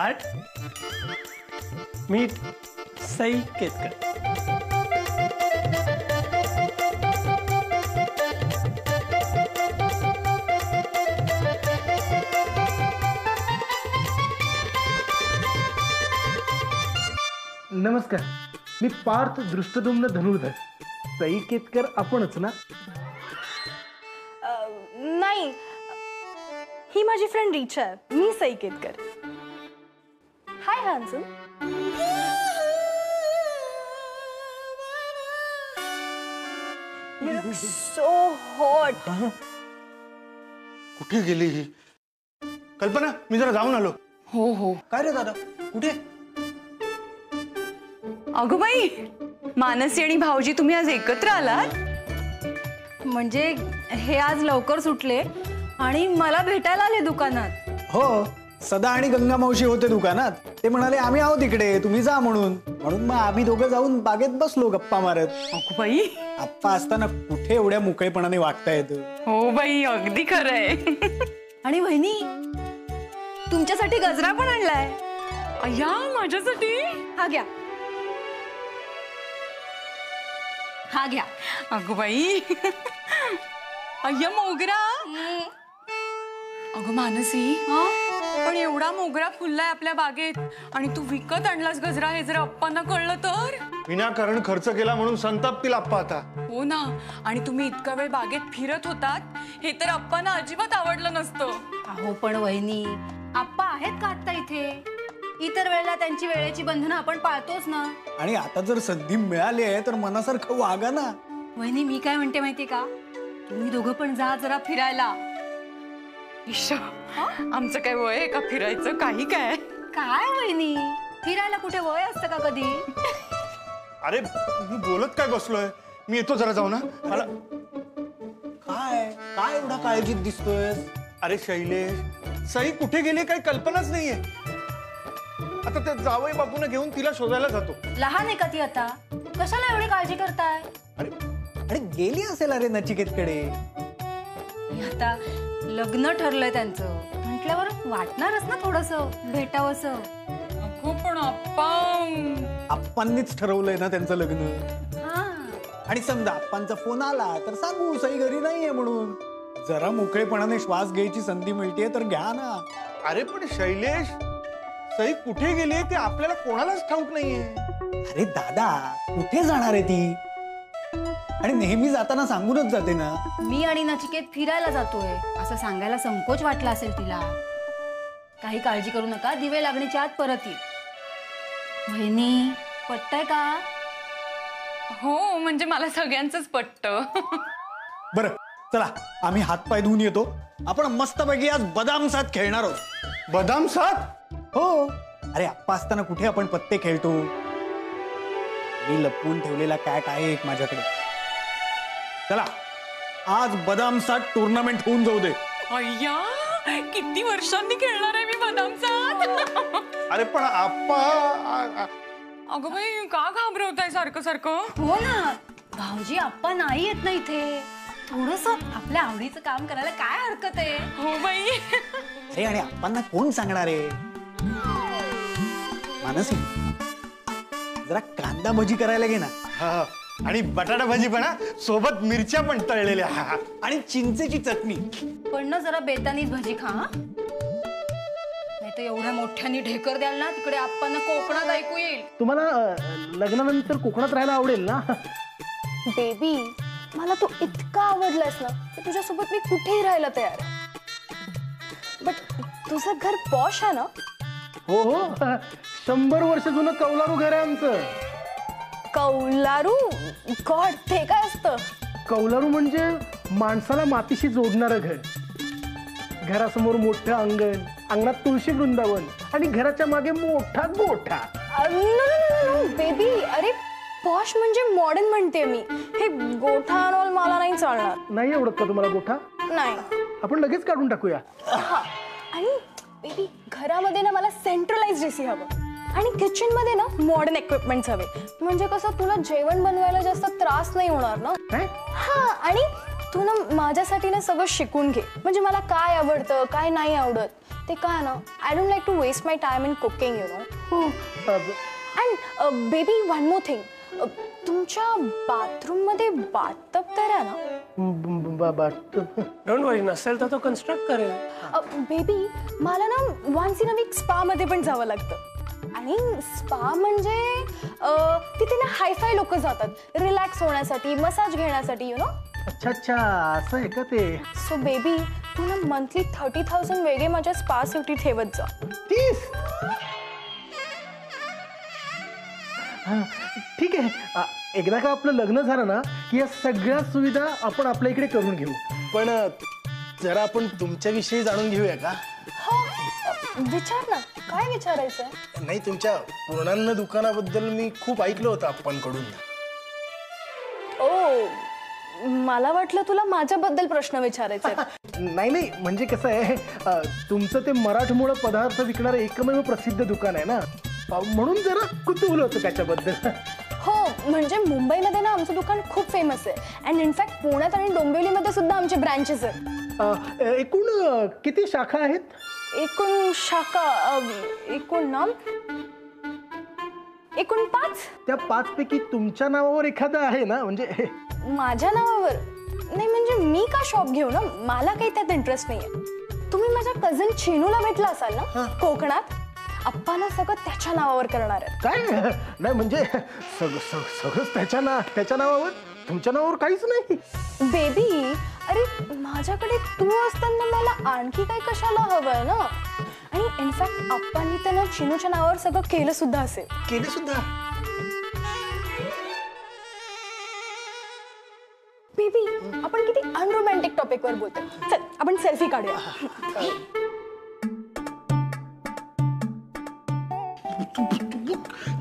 ताट, मीठ, सई केतकर. नमस्कार, मी पार्थ दृष्टदुम्न धनुर्धर. सई केतकर आपणच ना? नाही, ही माझी फ्रेंड रिचा आहे. मी Sai Ketkar. Hi handsome. You look so hot. कुठे गेली ही कल्पना? मी जरा जाऊन आलो. हो हो. काय रे दादा, कुठे? अगं बाई, मानसी आणि भाऊजी तुम्ही आज एकत्र आलात? म्हणजे हे आज लवकर सुटले आणि मला भेटायला आले दुकानात. हो, सदा आणि गंगा मावशी होते दुकानात. ते म्हणाले आम्ही आहोत इकडे, तुम्ही जा म्हणून. म्हणून मग आम्ही दोघं जाऊन बागेत बसलो गप्पा मारत. अगं बाई, आप्पा असताना कुठे एवढ्या मोकळेपणाने वागता येतं? हो बाई, अगदी खरंय. आणि वहिनी, तुमच्यासाठी गजरा पण आणलाय. अय्या, माझ्यासाठी? हा घ्या, हा घ्या. अगं बाई, अय्या मोगरा. अगं मानसी, पण एवढा मोगरा फुललाय आपल्या बागेत आणि तू विकत आणलास गजरा, हे जर अप्पांना कळलं तर? विनाकारण खर्च केला म्हणून संतापतील आप्पा आता. हो ना, आणि तुम्ही इतका वेळ बागेत फिरत होतात हे तर अप्पांना अजिबात आवडलं नसतं. अहो पण वहिनी, आप्पा आहेत का आता इथे? इतर वेळेला त्यांची वेळेची बंधनं आपण पाळतोच ना. आणि आता जर संधी मिळाली आहे तर मनासारखं वागा ना. वहिनी, मी काय म्हणते माहिती का, तुम्ही दोघं पण जा जरा फिरायला. ईशा, आमचं काय वय आहे का फिरायचं? काही काय काय वहिनी, फिरायला कुठे वय असतं का कधी? अरे मी बोलत काय बसलोय? मी येतो जरा जाऊ ना. मला काय काय एवढा काळजीत दिसतोय? अरे शैलेश, सई कुठे गेली काही कल्पनाच नाहीये. आता त्या जावई बापून घेऊन तिला शोधायला जातो. लहान आहे का ती आता? कशाला एवढी काळजी करताय? अरे गेली असेल अरे नचिकेतकडे. आता लग्न ठरलंय त्यांचं म्हटल्यावर वाटणारच ना थोडंसं भेटावंसं. पण आप्पांनीच ठरवलंय ना त्यांचं लग्न. आणि समजा आप्पांचा फोन आला तर सांगू सई घरी नाहीये म्हणून. जरा मोकळेपणाने श्वास घ्यायची संधी मिळतेय तर घ्या ना. अरे पण शैलेश, सई कुठे गेली ते आपल्याला कोणालाच ठाऊक नाहीये. अरे दादा, कुठे जाणार आहे ती? आणि नेहमी जाताना सांगूनच जाते ना. मी आणि नचिकेत फिरायला जातोय असं सांगायला संकोच वाटला असेल तिला. काही काळजी करू नका, दिवे लागण्याच्या आत परत येईल. वहिनी, पटतंय का? हो, म्हणजे मला सगळ्यांचंच पटतं. बरं चला, आम्ही हातपाय धुवून येतो. आपण मस्तपैकी आज बदाम सात खेळणार आहोत. बदाम सात? हो. अरे आप्पा असताना कुठे आपण पत्ते खेळतो? मी लपवून ठेवलेला कॅट आहे एक माझ्याकडे. चला, आज बदाम सात टुर्नामेंट होऊन जाऊ दे. अय्या, किती वर्षांनी खेळणार आहे मी बदाम सात. अरे पण आप्पा. अगं बाई, का घाबरवताय सारखं सारखं? हो ना, भाऊजी आप्पा नाही येत ना इथे. थोडस आपल्या आवडीचं काम करायला काय हरकत आहे? हो बाई. अरे आणि आप्पांना कोण सांगणार आहे? मानसी, जरा कांदा भजी करायला घे ना. हा, आणि बटाटा भाजी पण, सोबत मिरच्या पण तळलेल्या, आणि चिंचेची चटणी. पण ना जरा बेतानीच भजी खा. नाही तर एवढ्या मोठ्यानी ढेकर द्याल ना, तिकडे आप्पांना कोकणात ऐकू येईल. तुम्हाला लग्नानंतर कोकणात राहायला आवडेल ना? बेबी, मला तू इतका आवडलास ना की तुझ्यासोबत मी कुठेही राहायला तयार आहे. बट तुझं घर पॉश आहे ना? हो हो, 100 वर्ष जुनं कौलारू घर आहे आमचं. कौलारू? गॉड, ते काय असतं? कौलारू म्हणजे माणसाला मातीशी जोडणारं घर. घरासमोर मोठं अंगण, अंगणात तुळशी वृंदावन आणि घराच्या मागे मोठा गोठा. बेबी, अरे पॉश म्हणजे मॉडर्न म्हणते मी. हे गोठा आणि मला नाही चालणार. नाही आवडत का तुम्हाला गोठा? नाही. आपण लगेच काढून टाकूया. आणि बेबी, घरामध्ये ना मला सेंट्रलाइज एसी हवं आणि किचन मध्ये ना मॉडर्न इक्विपमेंट्स हवे. म्हणजे कसं तुला जेवण बनवायला जास्त त्रास नाही होणार ना. काय? हा, आणि तू ना माझ्यासाठी ना सगळं शिकून घे. म्हणजे मला काय आवडतं काय नाही आवडत ते काय ना. I don't like to waste my time in cooking you know. And baby one more thing. तुमच्या बाथरूम मध्ये बाथटब तर आहे ना? डोंट वरी, नसेल तर तो कन्स्ट्रक्ट करेल. बेबी मला ना once in a week spa मध्ये पण जावं लागतं. आणि स्पा म्हणजे तिथे ना हायफाय लोक जातात रिलॅक्स होण्यासाठी मसाज घेण्यासाठी यु नो. अच्छा अच्छा असं आहे का ते. सो बेबी तू ना मंथली 30,000 वेगळे माझ्या स्पासाठी ठेवत जा. 30? हा ठीक आहे. एकदा का आपलं लग्न झालं ना की या सगळ्या सुविधा आपण आपल्या इकडे करून घेऊ. पण जरा आपण तुमच्याविषयी जाणून घेऊया का? हो विचार ना. काय विचारायचंय? नाही, तुमच्या पूर्णान्न दुकानाबद्दल मी खूप ऐकलं होतं आप्पांकडून. ओ मला वाटलं तुला माझ्याबद्दल प्रश्न विचारायचे. नाही नाही म्हणजे कसं आहे तुमचं ते मराठमोळं पदार्थ विकणारं एकमेव प्रसिद्ध दुकान आहे ना म्हणून जरा कुतूहल होतं त्याच्याबद्दल. हो म्हणजे मुंबईमध्ये ना आमचं दुकान खूप फेमस आहे. अँड इनफॅक्ट पुण्यात आणि डोंबिवलीमध्ये सुद्धा आमचे ब्रँचेस आहेत. एकूण किती शाखा आहेत? एकूण शाखा एकूण ना एकूण 5. त्या 5 पैकी तुमच्या नावावर एखादा आहे ना? म्हणजे माझ्या नावावर नाही. म्हणजे मी का शॉप घेऊ ना. मला काही त्यात इंटरेस्ट नाहीये. तुम्ही माझ्या कझन चेनूला भेटला असाल ना कोकणात. अप्पाला सगळं त्याच्या नावावर करणार आहे. काय नाही म्हणजे सगळंच त्याच्या नावावर. तुमच्या नावावर काहीच नाही. बेबी अरे माझ्याकडे तू असताना मला आणखी काही कशाला हवंय ना. आणि इनफॅक्ट अप्पांनी त्यांना चिनूच्या नावावर सगळं केलं सुद्धा असेल. केले सुद्धा? बेबी आपण किती अनरोमॅन्टिक टॉपिक वर बोलतोय. चल आपण सेल्फी काढूया.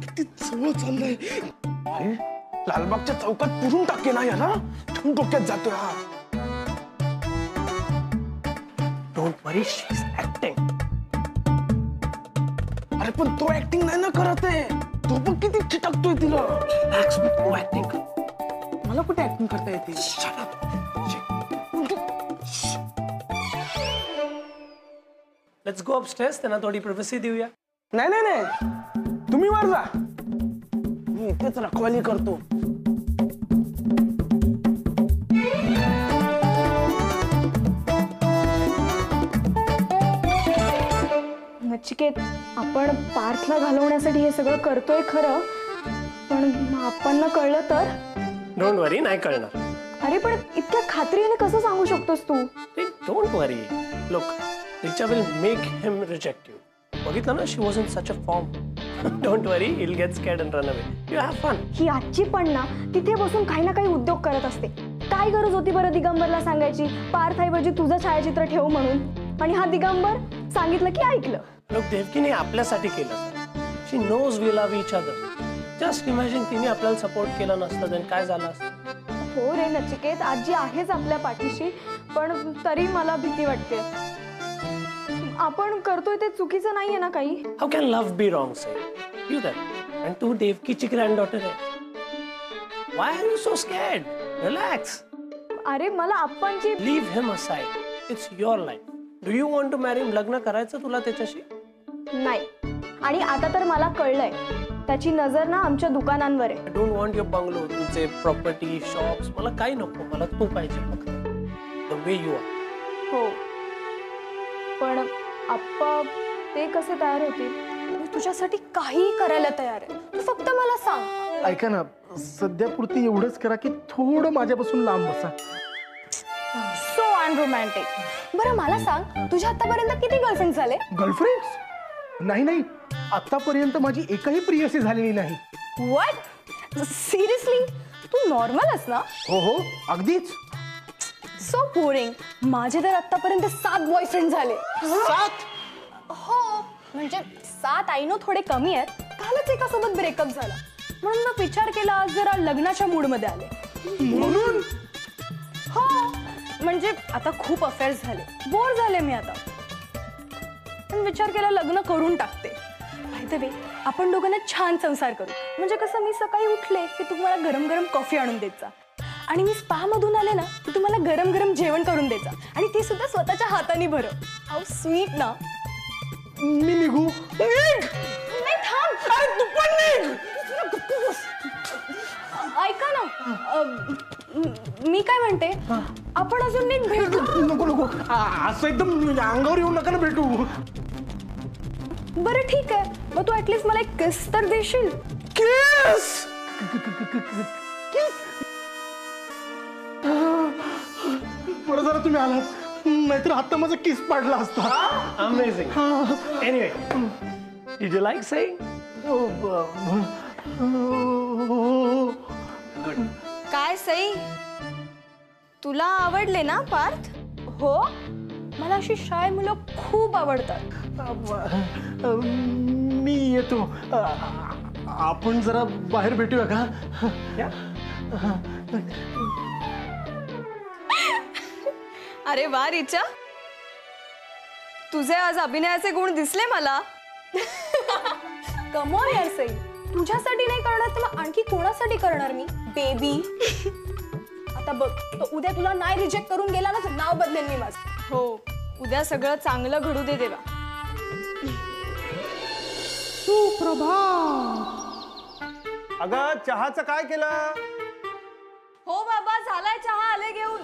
किती जवळ चाललंय. अरे लालबागच्या चौकात पुरून टाके ना याला. डोक्यात जातोय हा. Don't worry, she is acting. अरे पण तो ऍक्टिंग नाही ना करत आहे. तो बघ किती चिटकतोय तिला. Relax with no acting. मला कुठे ऍक्टिंग करता येते? लेट्स गो अपस्टेअर्स, त्यांना थोडी प्रायव्हसी देऊया. नाही नाही नाही, तुम्ही वर जा. मी इथेच रखवाली करतो. नचिकेत आपण पार्थला घालवण्यासाठी हे सगळं करतोय खरं. पण आपणला कळलं तर? डोंट वरी, नाही कळणार. अरे पण इतक्या खात्रीने कसं सांगू शकतोस तू? Don't worry. Look, Richa will make him reject you. बघितलं ना, she was in such a form. Don't worry, he'll get scared and run away. You have fun. ही आजची पण ना तिथे बसून काही ना काही उद्योग करत असते. काय गरज होती बरं दिगंबरला सांगायची पार्थ ऐवजी तुझं छायाचित्र ठेव म्हणून? आणि हा दिगंबर सांगितलं की ऐकलं. लोक देवकीने आपल्यासाठी केलं. She knows we love each other. Just imagine तिने आपल्याला सपोर्ट केला नसतं तर काय झालं असतं. हो रे नचिकेत, आजी आहेच आपल्या पाठीशी. पण तरी मला भीती वाटते. आपण करतोय ते चुकीचं नाहीये ना काही? How can love be wrong say you that. आणि तू देवकीची ग्रँडडॉटर आहे. Why are you so scared? Relax. अरे मला आप्पांची. Leave him aside. It's your life. Do you want to marry? लग्न करायचं तुला त्याच्याशी? नाही. आणि आता तर मला कळलंय त्याची नजर ना आमच्या दुकानांवर आहे. I don't want your bungalow, तुमचे प्रॉपर्टी, शॉप्स. मला काही नको. मला तू पाहिजे फक्त. The way you are. हो पण आप्पा ते कसे तयार होतील? मी तुझ्यासाठी काहीही करायला तयार आहे. तू फक्त मला सांग. ऐका ना, सध्यापुरती एवढंच करा की थोडं माझ्यापासून लांब बसा. So unromantic. बरं मला सांग, तुझ्या आतापर्यंत किती गर्लफ्रेंड झाले? गर्लफ्रेंड्स? नाही नाही, आतापर्यंत माझी एकही प्रियसी झालेली नाही. व्हॉट? सिरियसली? तू नॉर्मलच ना? हो हो अगदीच. So boring. माझे तर आतापर्यंत 7 बॉयफ्रेंड झाले. 7? हो म्हणजे 7 आय नो थोडे कमी आहेत. कालच एकासोबत ब्रेकअप झाला म्हणून मग विचार केला आज जरा लग्नाच्या मूड मध्ये आले. म्हणून? हो म्हणजे आता खूप अफेअर्स झाले. बोर झाले मी आता. पण विचार केला लग्न करून टाकते. बाय द वे आपण दोघांना छान संसार करू. म्हणजे कसं मी सकाळी उठले की तू मला गरम गरम कॉफी आणून देत जा. आणि मी स्पा मधून आले ना की तुम्हाला गरम गरम जेवण करून द्यायचं आणि ते सुद्धा स्वतःच्या हाताने भरव. हाऊ स्वीट ना. मी निघू? नाही थांब. तू पण निघ. ऐका ना मी काय म्हणते आपण अजून नीट भेटू. नको नको असं एकदम अंगावर येऊ नका ना भेटू. बरं ठीक आहे मग तू ऍटलीस्ट मला एक किस तर देशील. किस बरं जरा तुम्ही आलात नाहीतर आता माझा किस पाडला असता. Amazing. Anyway, did you like saying? काय सई तुला आवडले ना पार्थ? हो मला अशी शाळे मुलं खूप आवडतात. मी येतो. आपण जरा बाहेर भेटूया का? अरे वा रिचा तुझे आज अभिनयाचे गुण दिसले मला. कमॉन यार सई तुझ्यासाठी नाही करणार तर मग आणखी कोणासाठी करणार मी बेबी. आता बघ तो उद्या तुला नाही रिजेक्ट करून गेला ना तर नाव बदलेन मी माझं. हो उद्या सगळं चांगलं घडू दे देवा. सुप्रभात. अगं चहाचं काय केलं? हो बाबा झालाय चहा आले घेऊन.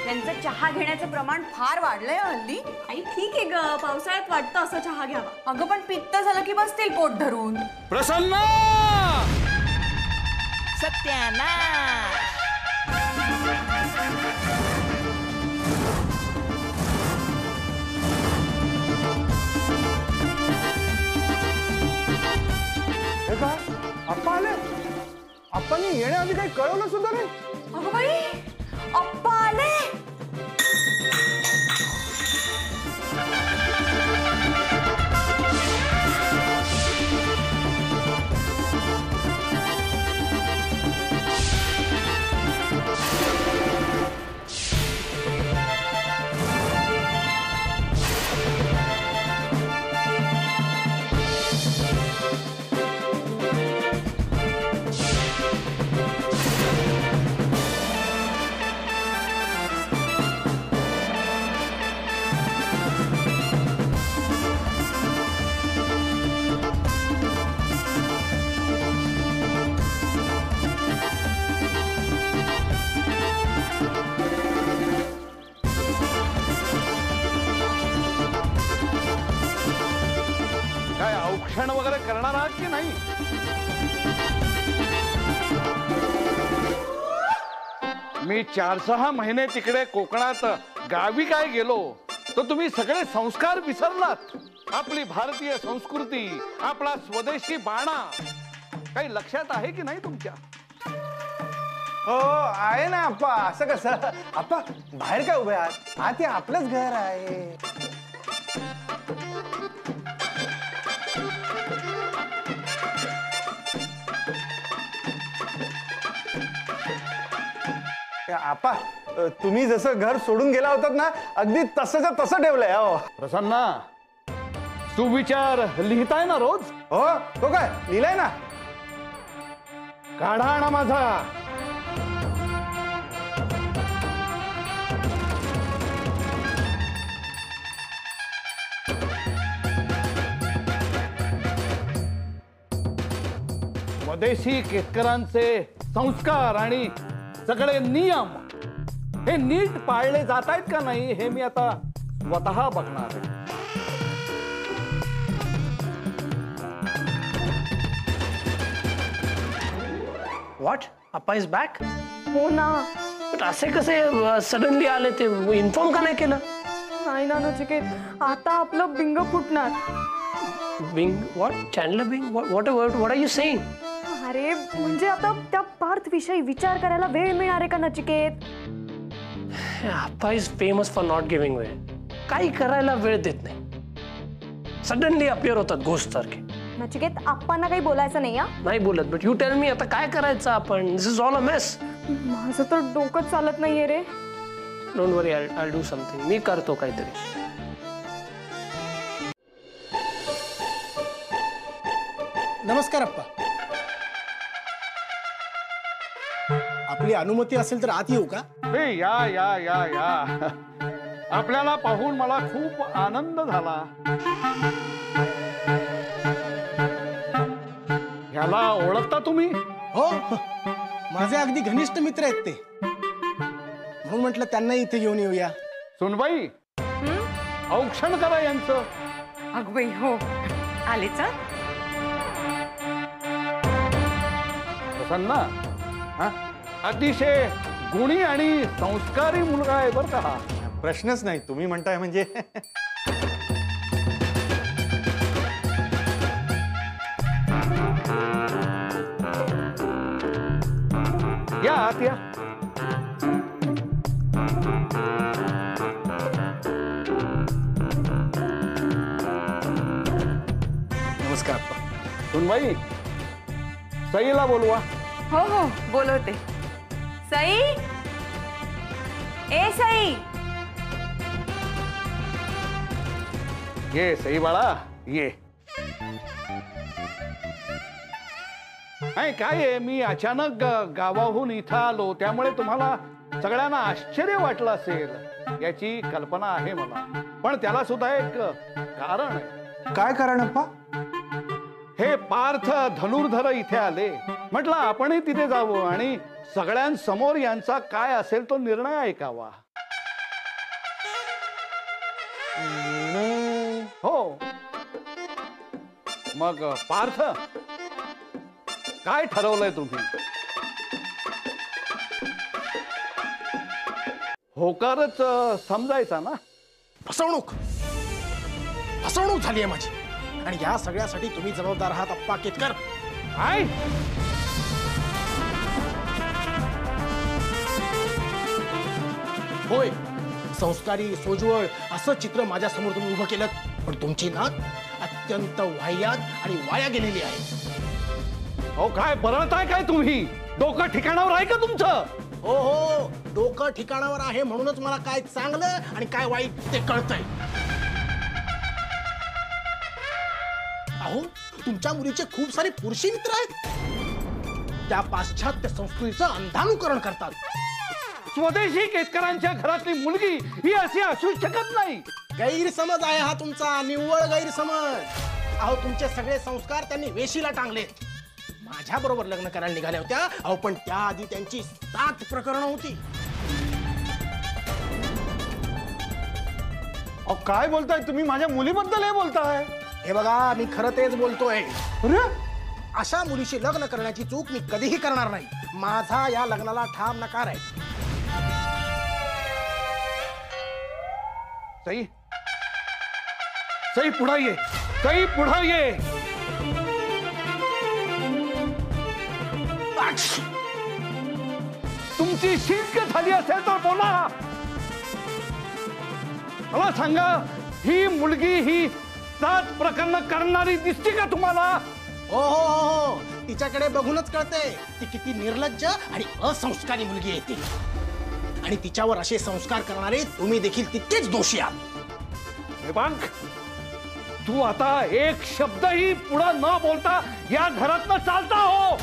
त्यांचं चहा घेण्याचं प्रमाण फार वाढलंय हल्ली. आई ठीक आहे ग पावसाळ्यात वाटतं असं चहा घ्यावा. अगं पण पित्त झालं की बसतील पोट धरून. प्रसन्न हे काय आप्पा आले? आप्पांनी येण्याआधी काही कळवलं सुद्धा नाही. अगं बाई अप्पा आले. काय औक्षण वगैरे करणार आहात की नाही? मी 4-6 महिने तिकडे कोकणात गावी काय गेलो तर तुम्ही सगळे संस्कार विसरलात. आपली भारतीय संस्कृती आपला स्वदेशी बाणा काही लक्षात आहे की नाही तुमच्या? हो आहे ना आप्पा. असं कसं आप्पा बाहेर काय उभे आहात? आत या आपलंच घर आहे. आप्पा तुम्ही जसं घर सोडून गेला होतात ना अगदी तसंच्या तसं ठेवलंय. हो प्रसन्ना सुविचार लिहिताय ना रोज? हो तो काय लिहिलंय ना. काढा ना माझा. स्वदेशी केतकरांचे संस्कार आणि सगळे नियम हे नीट पाळले जात आहेत का नाही हे मी आता स्वतः बघणार आहे. What? Appa is back? हो ना. But असे कसे सडनली आले ते इन्फॉर्म का नाही केलं? नाही ना नचिकेत आता आपलं Bing फुटणार. Bing? What? Chandler Bing? What are you saying? अरे म्हणजे आता त्या पार्थ विषयी विचार करायला वेळ मिळणार आहे का Nachiket? Appa is famous for not giving way. काही करायला वेळ देत नाही. सडनली अपिअर होतात घोस्ट सारखे. नचिकेत आप्पांना काही बोलायचं नाही. नाही बोलत बट यू टेल मी आता काय करायचं आपण. This is all a mess. माझं तर डोकंच चालत नाहीये रे. Don't worry, I'll do something. मी करतो काहीतरी. नमस्कार अप्पा. आपली अनुमती असेल तर आत येऊ का? या या या या. आपल्याला पाहून मला खूप आनंद झाला. ह्याला ओळखता तुम्ही? हो, माझे अगदी घनिष्ठ मित्र आहेत ते, म्हणून म्हटलं त्यांना इथे घेऊन येऊया. सुनबाई, औक्षण करा यांचं. अगबाई हो, आलेच. प्रसन्न, अतिशय गुणी आणि संस्कारी मुलगा आहे बरं का हा. प्रश्नच नाही, तुम्ही म्हणताय म्हणजे. या आत या. नमस्कार अप्पा. सुनबाई, सईला बोलवा. हो हो, बोलवते. सई, ए सई. ये सई बाळा, ये. काय आहे, मी अचानक गावाहून इथं आलो, त्यामुळे तुम्हाला सगळ्यांना आश्चर्य वाटलं असेल याची कल्पना आहे मला, पण त्याला सुद्धा एक कारण आहे. काय कारण अप्पा? हे पार्थ धनुर्धर इथे आले, म्हटलं आपणही तिथे जावं आणि सगळ्यांसमोर यांचा काय असेल तो निर्णय ऐकावा. हो, मग पार्थ, काय ठरवलंय तुम्ही? होकारच समजायचा ना? फसवणूक झाली आहे माझी, आणि या सगळ्यासाठी तुम्ही जबाबदार आहात अप्पा केतकर. काय? होय, संस्कारी सोज्वळ असं चित्र माझ्या समोर तुम्ही उभं केलं, पण तुमची नात अत्यंत वाह्यात आणि वाया गेलेली आहे. हो, काय बरळताय काय तुम्ही? डोकं ठिकाणावर आहे का तुमचं? हो हो, डोकं ठिकाणावर आहे, म्हणूनच मला काय चांगलं आणि काय वाईट ते कळतंय. अहो, तुमच्या मुलीचे खूप सारे पुरुषी मित्र आहेत, त्या पाश्चात्य संस्कृतीचं अंधानुकरण करतात. स्वदेशी केतकरांच्या घरातली मुलगी ही अशी असू शकत नाही. गैरसमज आहे हा तुमचा, निव्वळ गैरसमज. अहो, तुमचे सगळे संस्कार त्यांनी वेशीला टांगले. माझ्या बरोबर लग्न करायला निघाल्या होत्या, अहो, पण त्याआधी त्यांची 7 प्रकरणं होती. अहो, काय बोलताय तुम्ही? माझ्या मुलीबद्दल हे बोलताय? हे बघा, मी खरं तेच बोलतोय. अशा मुलीशी लग्न करण्याची चूक मी कधीही करणार नाही. माझा या लग्नाला ठाम नकार आहे. सई, सई पुढे ये. सई पुढे ये. तुमची शिंक झाली असेल तर बोला. मला सांगा, ही मुलगी ही 7 प्रकरण करणारी दिसते का तुम्हाला? हो हो हो, तिच्याकडे बघूनच कळते ती किती निर्लज्ज आणि असंस्कारी मुलगी आहे ती. आणि तिच्यावर असे संस्कार करणारे तुम्ही देखील तितकेच दोषी आहात. हे बघ, तू आता एक शब्दही पुढे न बोलता या घरातनं चालता हो.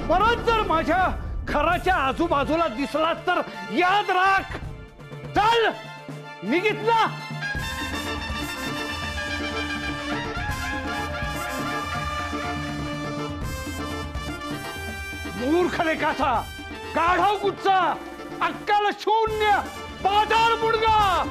परत जर माझ्या घराच्या आजूबाजूला दिसलास तर याद राख. चल निघित ना. मूर्ख लेकाचा, गाढव कुच्चा, अक्कल शून्य, बाजार मुडगा.